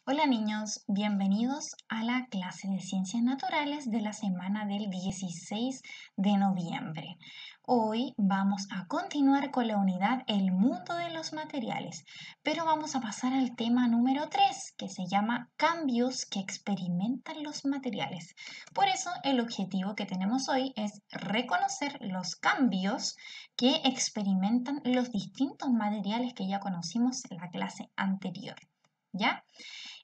Hola niños, bienvenidos a la clase de Ciencias Naturales de la semana del 16 de noviembre. Hoy vamos a continuar con la unidad El mundo de los materiales, pero vamos a pasar al tema número 3, que se llama Cambios que experimentan los materiales. Por eso el objetivo que tenemos hoy es reconocer los cambios que experimentan los distintos materiales que ya conocimos en la clase anterior. ¿Ya?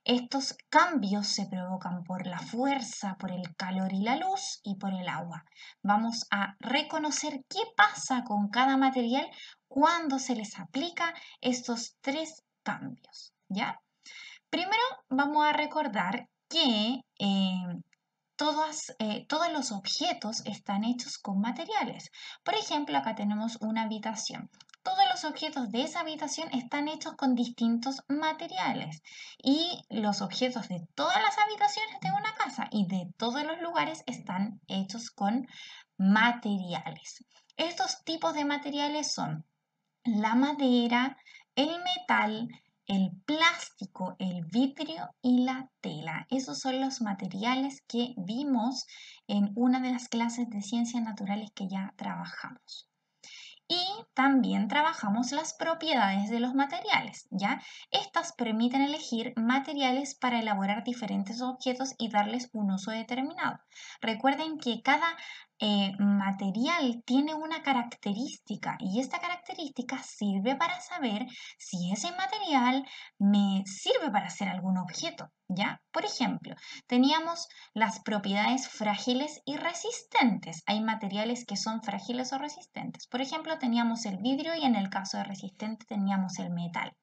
Estos cambios se provocan por la fuerza, por el calor y la luz y por el agua. Vamos a reconocer qué pasa con cada material cuando se les aplica estos tres cambios, ¿ya? Primero vamos a recordar que todos los objetos están hechos con materiales. Por ejemplo, acá tenemos una habitación. Todos los objetos de esa habitación están hechos con distintos materiales y los objetos de todas las habitaciones de una casa y de todos los lugares están hechos con materiales. Estos tipos de materiales son la madera, el metal, el plástico, el vidrio y la tela. Esos son los materiales que vimos en una de las clases de ciencias naturales que ya trabajamos. Y también trabajamos las propiedades de los materiales, ¿ya? Estas permiten elegir materiales para elaborar diferentes objetos y darles un uso determinado. Recuerden que cada material tiene una característica y esta característica sirve para saber si ese material me sirve para hacer algún objeto, ¿ya? Por ejemplo, teníamos las propiedades frágiles y resistentes. Hay materiales que son frágiles o resistentes. Por ejemplo, teníamos el vidrio y en el caso de resistente teníamos el metal.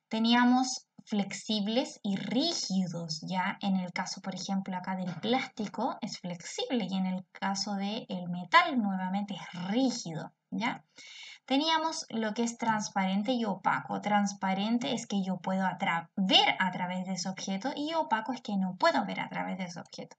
Teníamos flexibles y rígidos, ya en el caso, por ejemplo, acá del plástico es flexible y en el caso del metal nuevamente es rígido, ¿ya? Teníamos lo que es transparente y opaco. Transparente es que yo puedo ver a través de ese objeto y opaco es que no puedo ver a través de ese objeto.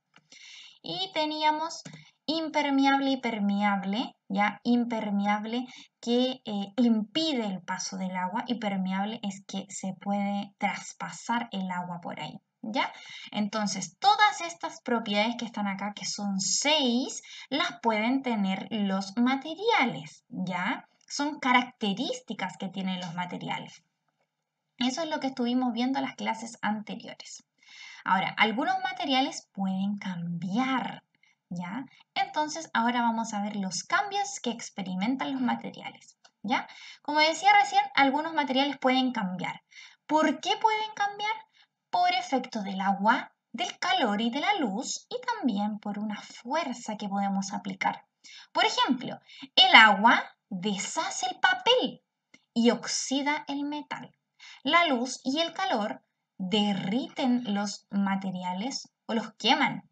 Y teníamos impermeable y permeable, ya impermeable que impide el paso del agua y permeable es que se puede traspasar el agua por ahí. ¿Ya? Entonces, todas estas propiedades que están acá, que son 6, las pueden tener los materiales, ¿ya? Son características que tienen los materiales. Eso es lo que estuvimos viendo en las clases anteriores. Ahora, algunos materiales pueden cambiar, ¿ya? Entonces, ahora vamos a ver los cambios que experimentan los materiales, ¿ya? Como decía recién, algunos materiales pueden cambiar. ¿Por qué pueden cambiar? Por efecto del agua, del calor y de la luz y también por una fuerza que podemos aplicar. Por ejemplo, el agua deshace el papel y oxida el metal. La luz y el calor derriten los materiales o los queman.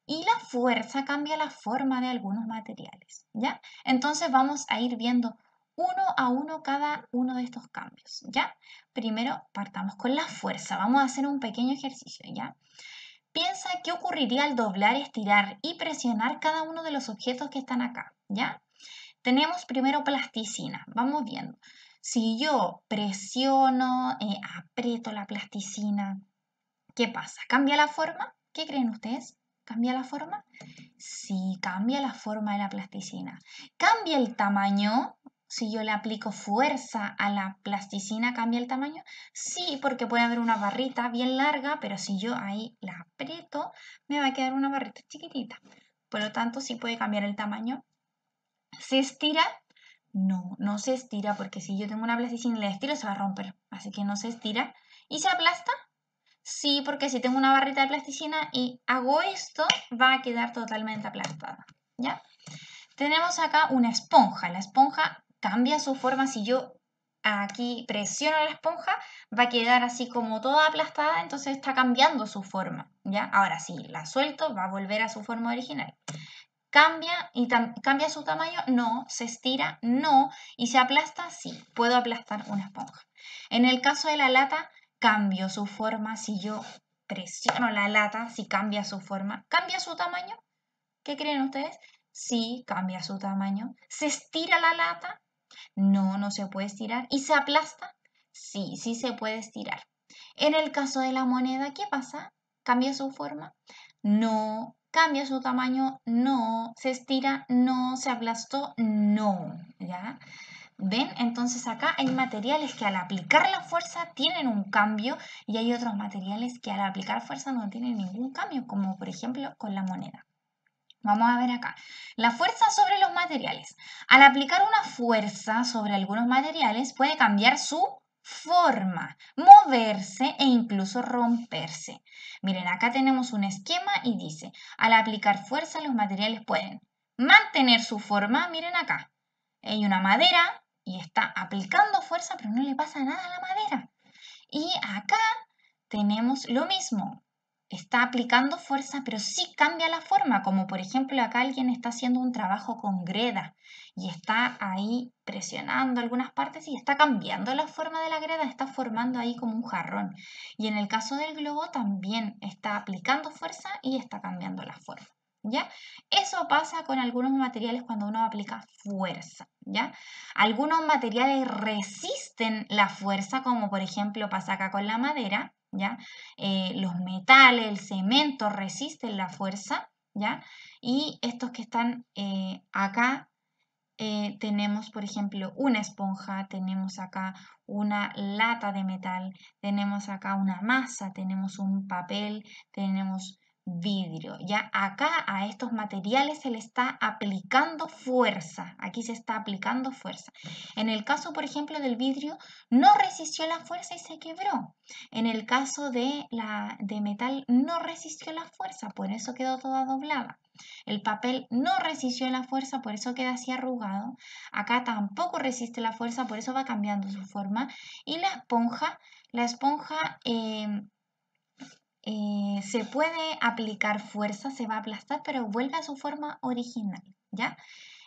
Y la fuerza cambia la forma de algunos materiales, ¿ya? Entonces vamos a ir viendo uno a uno cada uno de estos cambios, ¿ya? Primero partamos con la fuerza. Vamos a hacer un pequeño ejercicio, ¿ya? Piensa qué ocurriría al doblar, estirar y presionar cada uno de los objetos que están acá, ¿ya? Tenemos primero plasticina. Vamos viendo. Si yo presiono, aprieto la plasticina, ¿qué pasa? ¿Cambia la forma? ¿Qué creen ustedes? ¿Cambia la forma? Sí, cambia la forma de la plasticina. ¿Cambia el tamaño? Si yo le aplico fuerza a la plasticina, ¿cambia el tamaño? Sí, porque puede haber una barrita bien larga, pero si yo ahí la aprieto, me va a quedar una barrita chiquitita. Por lo tanto, sí puede cambiar el tamaño. ¿Se estira? No, no se estira porque si yo tengo una plasticina y la estiro se va a romper. Así que no se estira. ¿Y se aplasta? Sí, porque si tengo una barrita de plasticina y hago esto, va a quedar totalmente aplastada. ¿Ya? Tenemos acá una esponja. La esponja cambia su forma. Si yo aquí presiono la esponja, va a quedar así como toda aplastada, entonces está cambiando su forma. ¿Ya? Ahora sí, la suelto, va a volver a su forma original. ¿Cambia y cambia su tamaño? No. ¿Se estira? No. ¿Y se aplasta? Sí. Puedo aplastar una esponja. En el caso de la lata, cambio su forma. Si yo presiono la lata, si cambia su forma, ¿cambia su tamaño? ¿Qué creen ustedes? Sí, cambia su tamaño. ¿Se estira la lata? No, no se puede estirar. ¿Y se aplasta? Sí, sí se puede estirar. En el caso de la moneda, ¿qué pasa? ¿Cambia su forma? No. ¿Cambia su tamaño? No. ¿Se estira? No. ¿Se aplastó? No. ¿Ya? ¿Ven? Entonces acá hay materiales que al aplicar la fuerza tienen un cambio y hay otros materiales que al aplicar fuerza no tienen ningún cambio, como por ejemplo con la moneda. Vamos a ver acá. La fuerza sobre los materiales. Al aplicar una fuerza sobre algunos materiales puede cambiar su forma, moverse e incluso romperse. Miren, acá tenemos un esquema y dice, al aplicar fuerza los materiales pueden mantener su forma. Miren acá. Hay una madera y está aplicando fuerza, pero no le pasa nada a la madera. Y acá tenemos lo mismo. Está aplicando fuerza, pero sí cambia la forma, como por ejemplo acá alguien está haciendo un trabajo con greda y está ahí presionando algunas partes y está cambiando la forma de la greda, está formando ahí como un jarrón. Y en el caso del globo también está aplicando fuerza y está cambiando la forma. ¿Ya? Eso pasa con algunos materiales cuando uno aplica fuerza, ¿ya? Algunos materiales resisten la fuerza, como por ejemplo pasa acá con la madera, ¿ya? Los metales, el cemento resisten la fuerza, ¿ya? Y estos que están acá, tenemos, por ejemplo, una esponja, tenemos acá una lata de metal, tenemos acá una masa, tenemos un papel, tenemos vidrio. Ya acá a estos materiales se le está aplicando fuerza. Aquí se está aplicando fuerza. En el caso, por ejemplo, del vidrio, no resistió la fuerza y se quebró. En el caso de metal, no resistió la fuerza, por eso quedó toda doblada. El papel no resistió la fuerza, por eso queda así arrugado. Acá tampoco resiste la fuerza, por eso va cambiando su forma. Y la esponja se puede aplicar fuerza, se va a aplastar, pero vuelve a su forma original, ¿ya?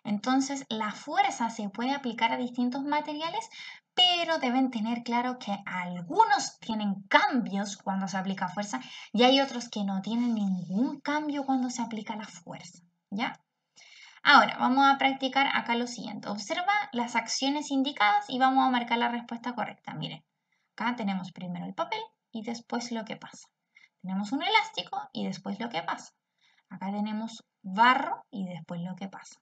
Entonces, la fuerza se puede aplicar a distintos materiales, pero deben tener claro que algunos tienen cambios cuando se aplica fuerza y hay otros que no tienen ningún cambio cuando se aplica la fuerza, ¿ya? Ahora, vamos a practicar acá lo siguiente. Observa las acciones indicadas y vamos a marcar la respuesta correcta. Miren, acá tenemos primero el papel y después lo que pasa. Tenemos un elástico y después lo que pasa. Acá tenemos barro y después lo que pasa.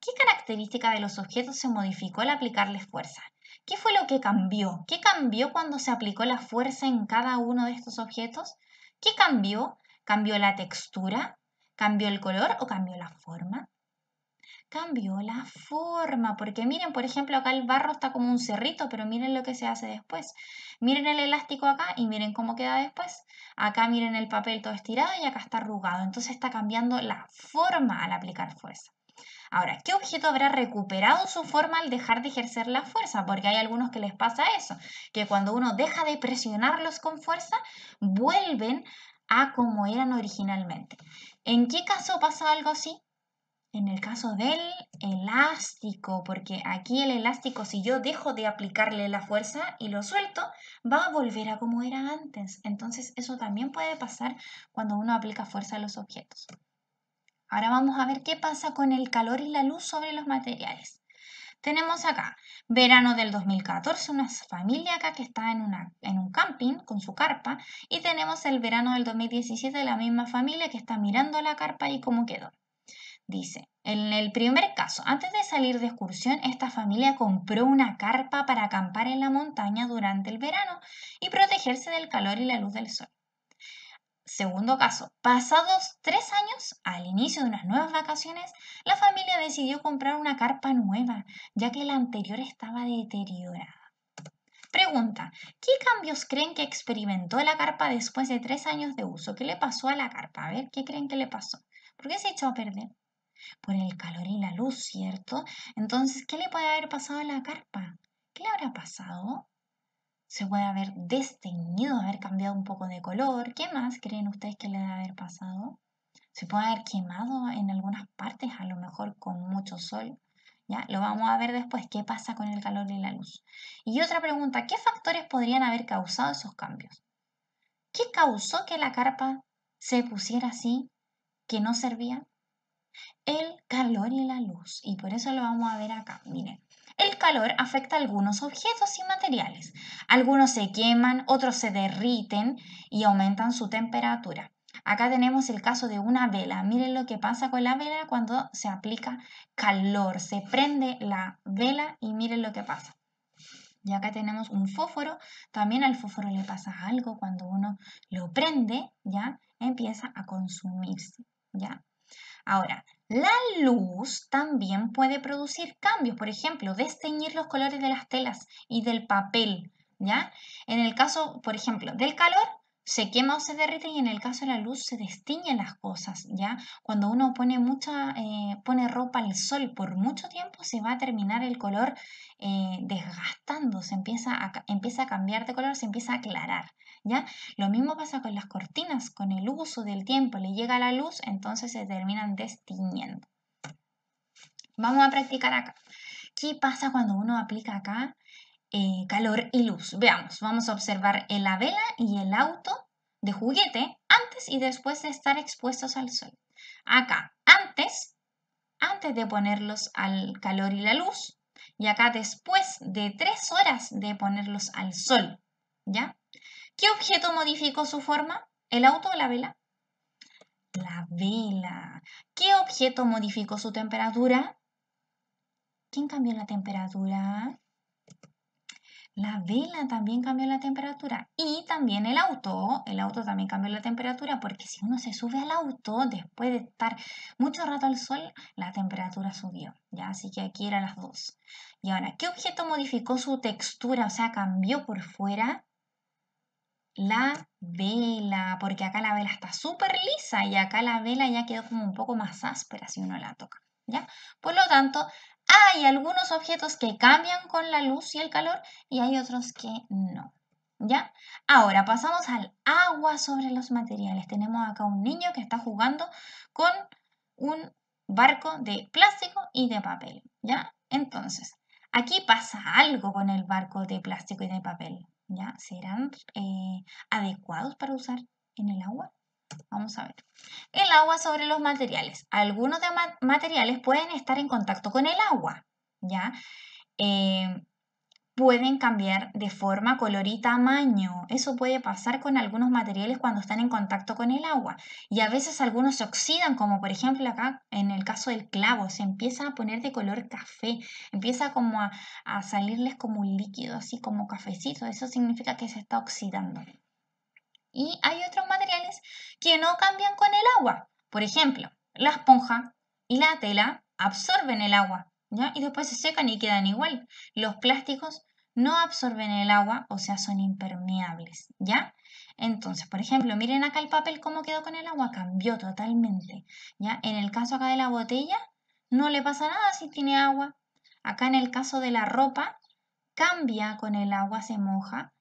¿Qué característica de los objetos se modificó al aplicarles fuerza? ¿Qué fue lo que cambió? ¿Qué cambió cuando se aplicó la fuerza en cada uno de estos objetos? ¿Qué cambió? ¿Cambió la textura? ¿Cambió el color o cambió la forma? Cambió la forma, porque miren, por ejemplo, acá el barro está como un cerrito, pero miren lo que se hace después. Miren el elástico acá y miren cómo queda después. Acá miren el papel todo estirado y acá está arrugado, entonces está cambiando la forma al aplicar fuerza. Ahora, ¿qué objeto habrá recuperado su forma al dejar de ejercer la fuerza? Porque hay algunos que les pasa eso, que cuando uno deja de presionarlos con fuerza, vuelven a como eran originalmente. ¿En qué caso pasa algo así? En el caso del elástico, porque aquí el elástico, si yo dejo de aplicarle la fuerza y lo suelto, va a volver a como era antes. Entonces, eso también puede pasar cuando uno aplica fuerza a los objetos. Ahora vamos a ver qué pasa con el calor y la luz sobre los materiales. Tenemos acá verano del 2014, una familia acá que está en un camping con su carpa, y tenemos el verano del 2017, la misma familia que está mirando la carpa y cómo quedó. Dice, en el primer caso, antes de salir de excursión, esta familia compró una carpa para acampar en la montaña durante el verano y protegerse del calor y la luz del sol. Segundo caso, pasados 3 años, al inicio de unas nuevas vacaciones, la familia decidió comprar una carpa nueva, ya que la anterior estaba deteriorada. Pregunta, ¿qué cambios creen que experimentó la carpa después de 3 años de uso? ¿Qué le pasó a la carpa? A ver, ¿qué creen que le pasó? ¿Por qué se echó a perder? Por el calor y la luz, ¿cierto? Entonces, ¿qué le puede haber pasado a la carpa? ¿Qué le habrá pasado? Se puede haber desteñido, haber cambiado un poco de color. ¿Qué más creen ustedes que le debe haber pasado? Se puede haber quemado en algunas partes, a lo mejor con mucho sol. ¿Ya? Lo vamos a ver después, qué pasa con el calor y la luz. Y otra pregunta, ¿qué factores podrían haber causado esos cambios? ¿Qué causó que la carpa se pusiera así, que no servía? El calor y la luz. Y por eso lo vamos a ver acá. Miren, El calor afecta a algunos objetos y materiales. Algunos se queman, otros se derriten y aumentan su temperatura. Acá tenemos el caso de una vela. Miren lo que pasa con la vela cuando se aplica calor. Se prende la vela y miren lo que pasa. Y acá tenemos un fósforo. También al fósforo le pasa algo cuando uno lo prende, ¿ya? Empieza a consumirse, ¿ya? Ahora, la luz también puede producir cambios, por ejemplo, desteñir los colores de las telas y del papel, ¿ya? En el caso, por ejemplo, del calor, se quema o se derrite y en el caso de la luz se destiñen las cosas, ¿ya? Cuando uno pone ropa al sol por mucho tiempo, se va a terminar el color desgastando, empieza a cambiar de color, se empieza a aclarar, ¿ya? Lo mismo pasa con las cortinas, con el uso del tiempo, le llega la luz, entonces se terminan destiñendo. Vamos a practicar acá. ¿Qué pasa cuando uno aplica acá calor y luz? Veamos, vamos a observar la vela y el auto de juguete antes y después de estar expuestos al sol. Acá, antes de ponerlos al calor y la luz, y acá después de 3 horas de ponerlos al sol, ¿ya? ¿Qué objeto modificó su forma? ¿El auto o la vela? La vela. ¿Qué objeto modificó su temperatura? ¿Quién cambió la temperatura? La vela también cambió la temperatura. Y también el auto. El auto también cambió la temperatura porque si uno se sube al auto, después de estar mucho rato al sol, la temperatura subió. ¿Ya? Así que aquí eran las dos. Y ahora, ¿qué objeto modificó su textura? O sea, cambió por fuera. La vela, porque acá la vela está súper lisa y acá la vela ya quedó como un poco más áspera si uno la toca, ¿ya? Por lo tanto, hay algunos objetos que cambian con la luz y el calor y hay otros que no, ¿ya? Ahora pasamos al agua sobre los materiales. Tenemos acá un niño que está jugando con un barco de plástico y de papel, ¿ya? Entonces, aquí pasa algo con el barco de plástico y de papel. ¿Ya? ¿Serán adecuados para usar en el agua? Vamos a ver. El agua sobre los materiales. Algunos de materiales pueden estar en contacto con el agua, ¿ya? Pueden cambiar de forma, color y tamaño. Eso puede pasar con algunos materiales cuando están en contacto con el agua. Y a veces algunos se oxidan, como por ejemplo acá en el caso del clavo, se empieza a poner de color café, empieza como a salirles como un líquido, así como cafecito. Eso significa que se está oxidando. Y hay otros materiales que no cambian con el agua. Por ejemplo, la esponja y la tela absorben el agua, ¿ya? Y después se secan y quedan igual. Los plásticos no absorben el agua, o sea, son impermeables, ¿ya? Entonces, por ejemplo, miren acá el papel cómo quedó con el agua, cambió totalmente, ¿ya? En el caso acá de la botella, no le pasa nada si tiene agua. Acá en el caso de la ropa, cambia con el agua, se moja.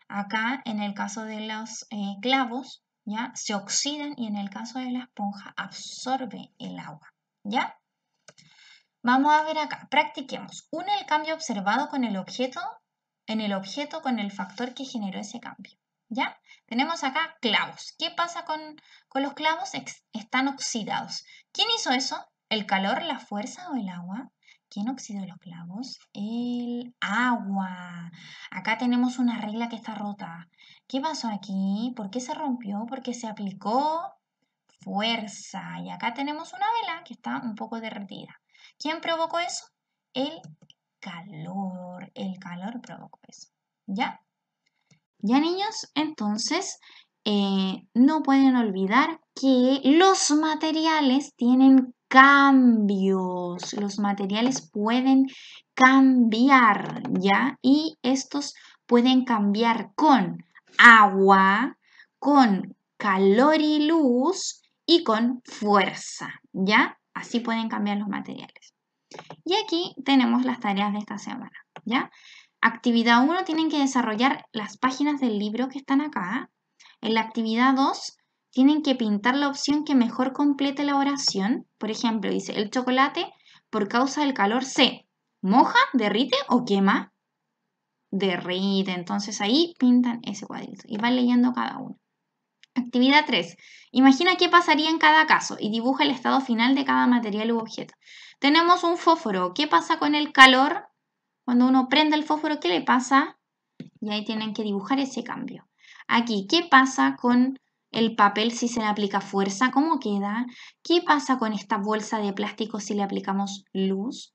Acá, en el caso de los clavos, ¿ya? Se oxidan y en el caso de la esponja absorbe el agua, ¿ya? Vamos a ver acá, practiquemos. Une el cambio observado con el objeto, en el objeto con el factor que generó ese cambio, ¿ya? Tenemos acá clavos. ¿Qué pasa con los clavos? Están oxidados. ¿Quién hizo eso? ¿El calor, la fuerza o el agua? ¿Quién oxidó los clavos? El agua. Acá tenemos una regla que está rota. ¿Qué pasó aquí? ¿Por qué se rompió? Porque se aplicó fuerza. Y acá tenemos una vela que está un poco derretida. ¿Quién provocó eso? El calor. El calor provocó eso. ¿Ya? Ya, niños, entonces no pueden olvidar que los materiales tienen cambios. Los materiales pueden cambiar, ¿ya? Y estos pueden cambiar con agua, con calor y luz y con fuerza, ¿ya? Así pueden cambiar los materiales. Y aquí tenemos las tareas de esta semana, ¿ya? Actividad 1 tienen que desarrollar las páginas del libro que están acá. En la actividad 2 tienen que pintar la opción que mejor complete la oración. Por ejemplo, dice, el chocolate por causa del calor se moja, derrite o quema. Derrite. Entonces ahí pintan ese cuadrito y van leyendo cada uno. Actividad 3. Imagina qué pasaría en cada caso y dibuja el estado final de cada material u objeto. Tenemos un fósforo. ¿Qué pasa con el calor? Cuando uno prende el fósforo, ¿qué le pasa? Y ahí tienen que dibujar ese cambio. Aquí, ¿qué pasa con el papel si se le aplica fuerza? ¿Cómo queda? ¿Qué pasa con esta bolsa de plástico si le aplicamos luz?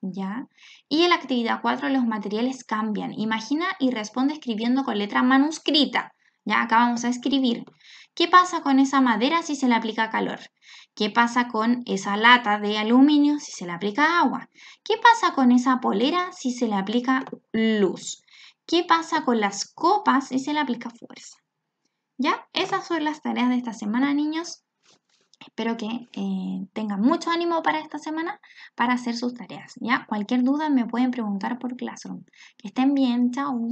¿Ya? Y en la actividad 4 los materiales cambian. Imagina y responde escribiendo con letra manuscrita. Ya, acá vamos a escribir. ¿Qué pasa con esa madera si se le aplica calor? ¿Qué pasa con esa lata de aluminio si se le aplica agua? ¿Qué pasa con esa polera si se le aplica luz? ¿Qué pasa con las copas si se le aplica fuerza? ¿Ya? Esas son las tareas de esta semana, niños. Espero que tengan mucho ánimo para esta semana para hacer sus tareas, ¿ya? Cualquier duda me pueden preguntar por Classroom. Que estén bien, chao.